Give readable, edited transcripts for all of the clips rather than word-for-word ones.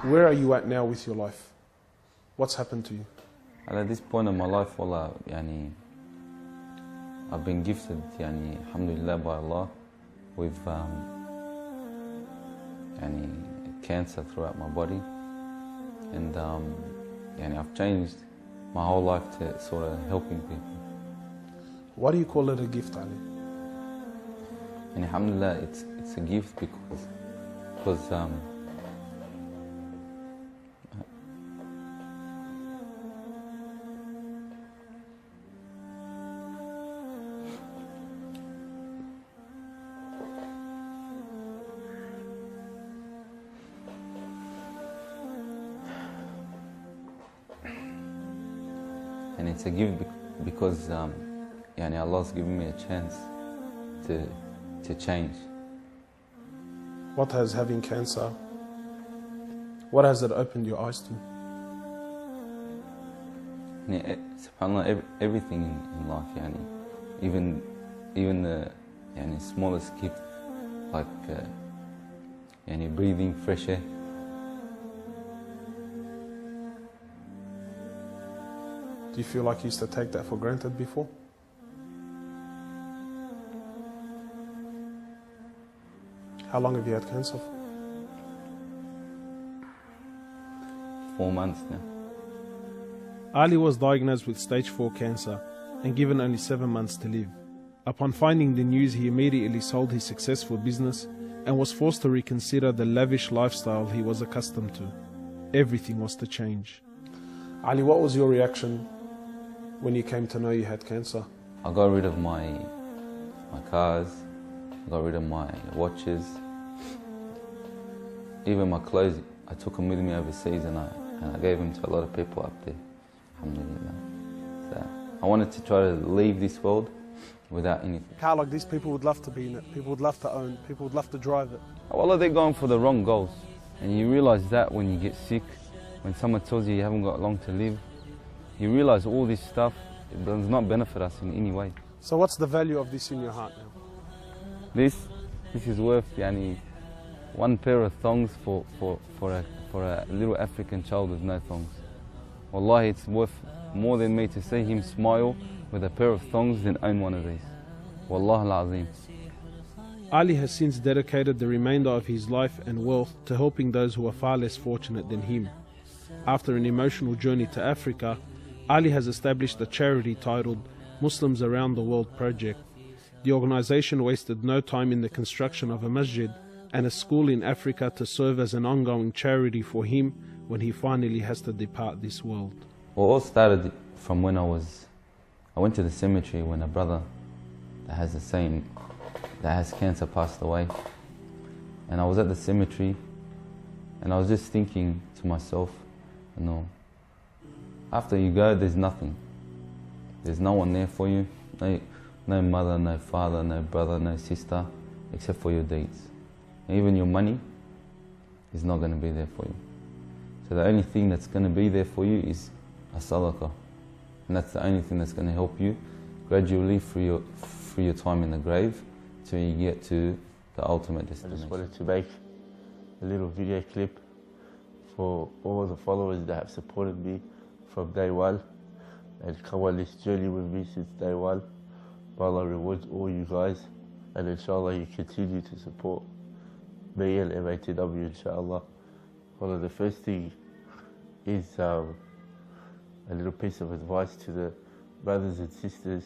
Where are you at now with your life? What's happened to you? And at this point in my life, wallah, I've been gifted, alhamdulillah, by Allah, with cancer throughout my body, and I've changed my whole life to sort of helping people. Why do you call it a gift, Ali? And alhamdulillah, it's a gift because and it's a gift because Allah's given me a chance to change. What has having cancer, what has it opened your eyes to? SubhanAllah, everything in life, even the smallest gift, like breathing fresh air. Do you feel like you used to take that for granted before? How long have you had cancer for? 4 months now. Ali was diagnosed with stage 4 cancer and given only 7 months to live. Upon finding the news, he immediately sold his successful business and was forced to reconsider the lavish lifestyle he was accustomed to. Everything was to change. Ali, what was your reaction when you came to know you had cancer? I got rid of my cars, I got rid of my watches, even my clothes. I took them with me overseas and I gave them to a lot of people up there, alhamdulillah. So I wanted to try to leave this world without anything. Car like this, people would love to be in it, people would love to own, people would love to drive it. Well, they're going for the wrong goals. And you realise that when you get sick, when someone tells you you haven't got long to live, you realise all this stuff, it does not benefit us in any way. So what's the value of this in your heart now? This is worth one pair of thongs for a little African child with no thongs. Wallahi, it's worth more than me to see him smile with a pair of thongs than own one of these. Wallah al-Azim. Ali has since dedicated the remainder of his life and wealth to helping those who are far less fortunate than him. After an emotional journey to Africa, Ali has established a charity titled Muslims Around the World Project. The organization wasted no time in the construction of a masjid and a school in Africa to serve as an ongoing charity for him when he finally has to depart this world. Well, it all started from when I went to the cemetery when a brother that has cancer passed away. And I was at the cemetery and I was just thinking to myself, after you go, there's nothing. There's no one there for you. No mother, no father, no brother, no sister, except for your deeds. And even your money is not going to be there for you. So the only thing that's going to be there for you is a sadaqah. And that's the only thing that's going to help you gradually through your time in the grave till you get to the ultimate destination. I just wanted to make a little video clip for all the followers that have supported me from day one and come on this journey with me since day one. May Allah rewards all you guys, and inshallah you continue to support me and MATW, inshallah. One of the first thing is a little piece of advice to the brothers and sisters.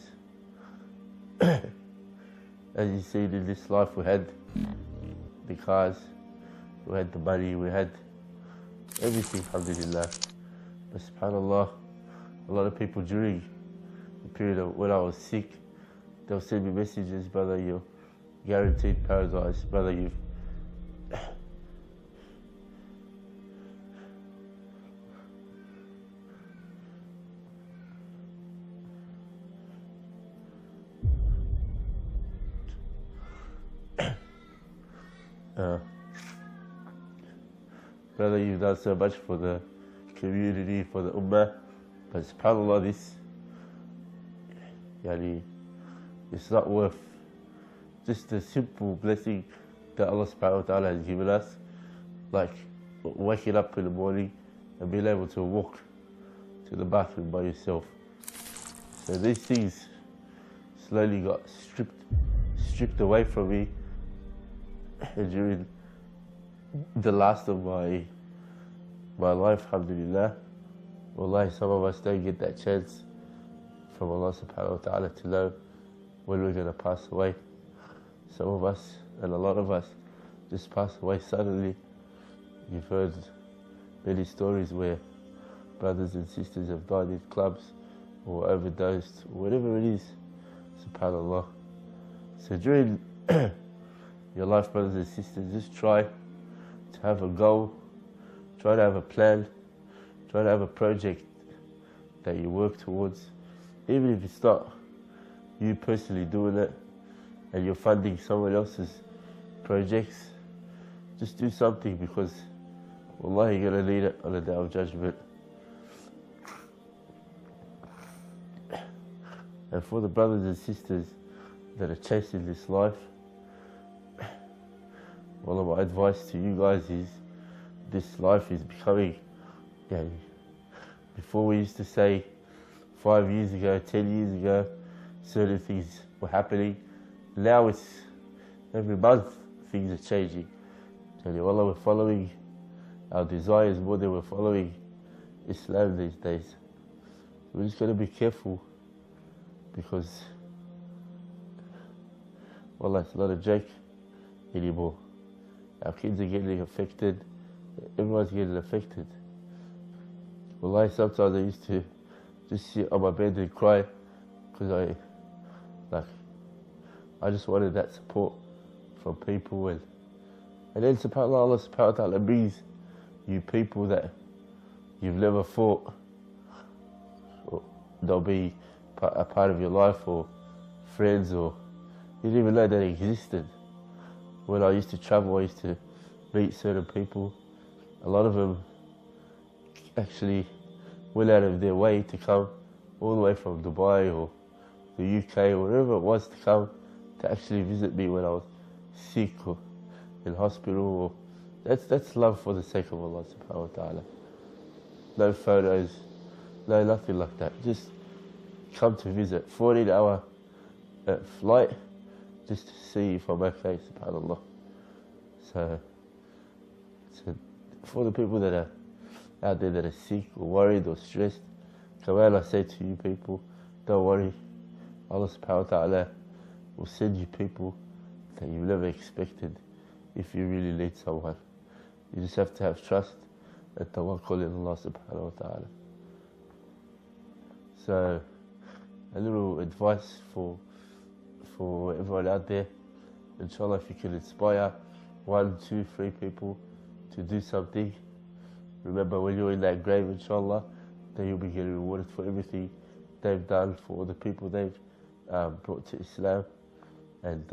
As you see in this life, we had the cars, we had the money, we had everything, alhamdulillah. But subhanallah, a lot of people during the period of when I was sick, they'll send me messages, brother, you're guaranteed paradise, brother, you've brother, you've done so much for the community, for the ummah, but subhanAllah, this, it's not worth just the simple blessing that Allah subhanahu wa ta'ala has given us. Like, waking up in the morning and being able to walk to the bathroom by yourself. So these things slowly got stripped away from me during the last of my life, alhamdulillah. Wallahi, some of us don't get that chance from Allah subhanahu wa ta'ala to know when we're going to pass away. Some of us, and a lot of us, just pass away suddenly. You've heard many stories where brothers and sisters have died in clubs or overdosed, or whatever it is, subhanallah. So during your life, brothers and sisters, just try to have a goal, try to have a plan, try to have a project that you work towards. Even if it's not you personally doing it and you're funding someone else's projects, just do something, because wallahi, you're going to need it on the day of judgment. And for the brothers and sisters that are chasing this life, one of my advice to you guys is, this life is becoming, before we used to say 5 years ago, 10 years ago, certain things were happening. Now it's every month things are changing. Wallah, we're following our desires more than we're following Islam these days. We're just going to be careful, because wallah, it's not a joke anymore. Our kids are getting affected. Everyone's getting affected. Wallahi, sometimes I used to just sit on my bed and cry, because I just wanted that support from people. And then subhanAllah, Allah subhanahu wa ta'ala brings you people that you've never thought they'll be a part of your life, or friends, or you didn't even know they existed. When I used to travel, I used to meet certain people. A lot of them actually went out of their way to come all the way from Dubai or the UK or wherever it was, to come to actually visit me when I was sick or in hospital. Or that's love for the sake of Allah subhanahu wa ta'ala. No photos, no nothing like that. Just come to visit. 14-hour flight just to see if I'm okay, subhanallah. So for the people that are out there that are sick or worried or stressed, come on, I say to you people, don't worry. Allah subhanahu wa ta'ala will send you people that you've never expected if you really need someone. You just have to have trust and tawakkul in Allah subhanahu wa ta'ala. So a little advice for everyone out there. Inshallah, if you can inspire 1, 2, 3 people to do something, remember when you're in that grave, inshallah, then you'll be getting rewarded for everything they've done, for all the people they've brought to Islam, and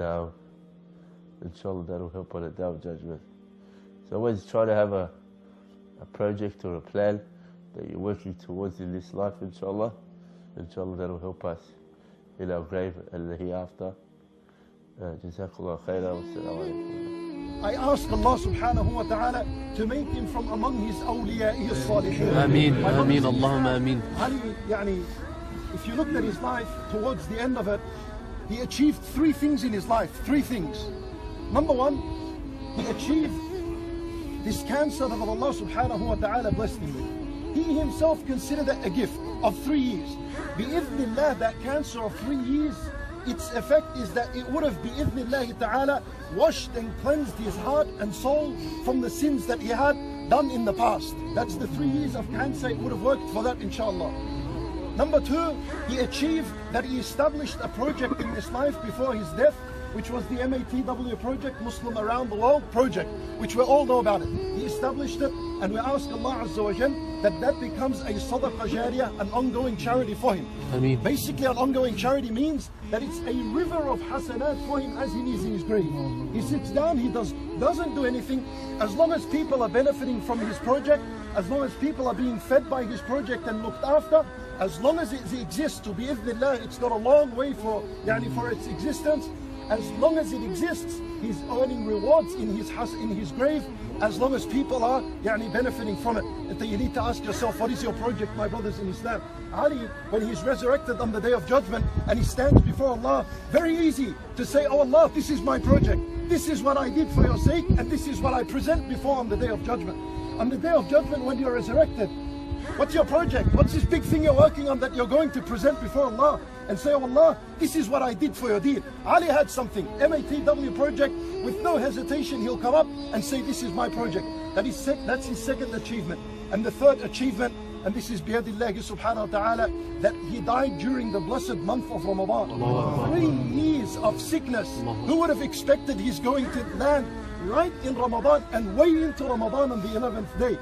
inshallah that'll help on the day of judgment. So always try to have a project or a plan that you're working towards in this life, inshallah. Inshallah that'll help us in our grave and the hereafter. Jazakallah khairan wa assalamu alaikum. I ask Allah subhanahu wa ta'ala to make him from among his awliya'i as-salihin. Ameen, ameen, Allahumma ameen. Yani, if you looked at his life towards the end of it, he achieved 3 things in his life, 3 things. Number 1, he achieved this cancer that Allah subhanahu wa ta'ala blessed him with. He himself considered it a gift of 3 years. Bi-idhnillah, that cancer of 3 years, its effect is that it would have, bi-idhnillah ta'ala, washed and cleansed his heart and soul from the sins that he had done in the past. That's the 3 years of cancer, it would have worked for that, inshallah. Number 2, he achieved that he established a project in his life before his death, which was the MATW project, Muslim Around the World project, which we all know about it. He established it, and we ask Allah Azza wa Jal that becomes a sadaqah jariyah, an ongoing charity for him. Ameen. Basically, an ongoing charity means that it's a river of hasanat for him as he is in his grave. He sits down, he doesn't do anything. As long as people are benefiting from his project, as long as people are being fed by his project and looked after, as long as it exists, to bi-idhnillah, it's got a long way for its existence. as long as it exists, he's earning rewards in his grave, as long as people are benefiting from it. And you need to ask yourself, what is your project, my brothers in Islam? Ali, when he's resurrected on the Day of Judgment and he stands before Allah, very easy to say, oh Allah, this is my project. This is what I did for your sake, and this is what I present before on the Day of Judgment. On the Day of Judgment, when you're resurrected, what's your project? What's this big thing you're working on that you're going to present before Allah and say, oh Allah, this is what I did for your deed? Ali had something, MATW project, with no hesitation he'll come up and say, this is my project. That's his second achievement. And the third achievement, and this is biyadillahi subhanahu wa ta'ala, that he died during the blessed month of Ramadan. 3 years of sickness. Who would have expected he's going to land right in Ramadan and way into Ramadan on the 11th day?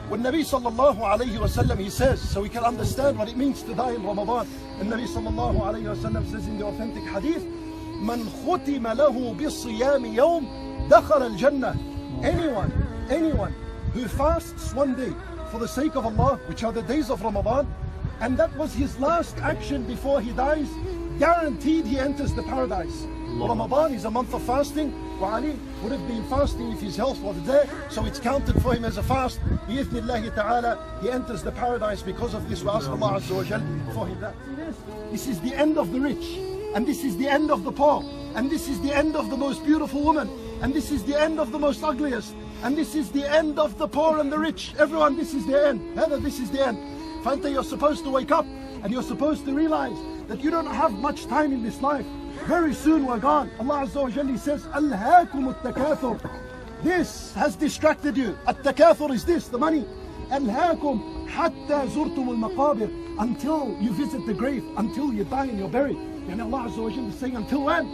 When Nabi sallallahu alayhi wa sallam, he says, so we can understand what it means to die in Ramadan. And Nabi sallallahu alayhi wa sallam says in the authentic hadith, Man khutima lahu bisiyami yawm dakhal al-jannah. Anyone who fasts one day for the sake of Allah, which are the days of Ramadan, and that was his last action before he dies, guaranteed he enters the paradise. Ramadan is a month of fasting. Ali would have been fasting if his health was there, so it's counted for him as a fast. Bi-idhnillahi ta'ala, he enters the paradise because of this. We ask Allah Azza wa Jal for him that. This is the end of the rich, and this is the end of the poor, and this is the end of the most beautiful woman, and this is the end of the most ugliest, and this is the end of the poor and the rich. Everyone, this is the end. Heather, this is the end. Fanta, you're supposed to wake up and you're supposed to realize that you don't have much time in this life. Very soon we're gone. Allah Azza wa Jalla says, Alhaakum at-takathur. This has distracted you. At-takathur is this, the money. Alhaakum hatta zurtum al-maqabir. Until you visit the grave, until you die and you're buried. And Allah Azza wa Jalla is saying, until when?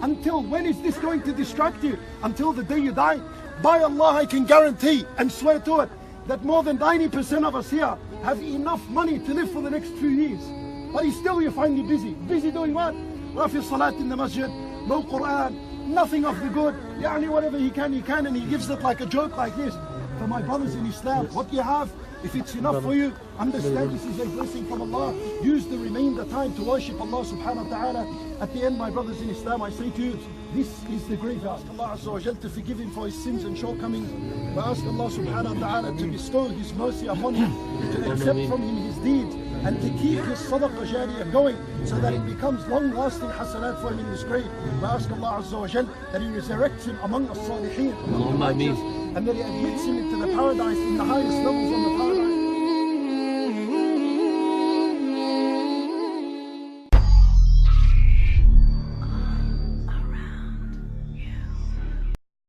Until when is this going to distract you? Until the day you die? By Allah, I can guarantee and swear to it that more than 90% of us here have enough money to live for the next few years. But still you find you busy. Busy doing what? Rafi salat in the masjid, no Quran, nothing of the good. Whatever he can, and he gives it like a joke like this. For my brothers in Islam, what you have, if it's enough for you, understand this is a blessing from Allah. Use the remainder time to worship Allah subhanahu wa ta'ala. At the end, my brothers in Islam, I say to you, this is the grave. Ask Allah Azza wa Jal to forgive him for his sins and shortcomings. We ask Allah subhanahu wa ta'ala to bestow his mercy upon him, to accept from him his deeds, and to keep his sadaqah jariyah going, so that it becomes long-lasting hasanat for him in his grave. We ask Allah Azza wa Jal that he resurrects him among the salihin, among the righteous, and that he admits him into the paradise in the highest levels of the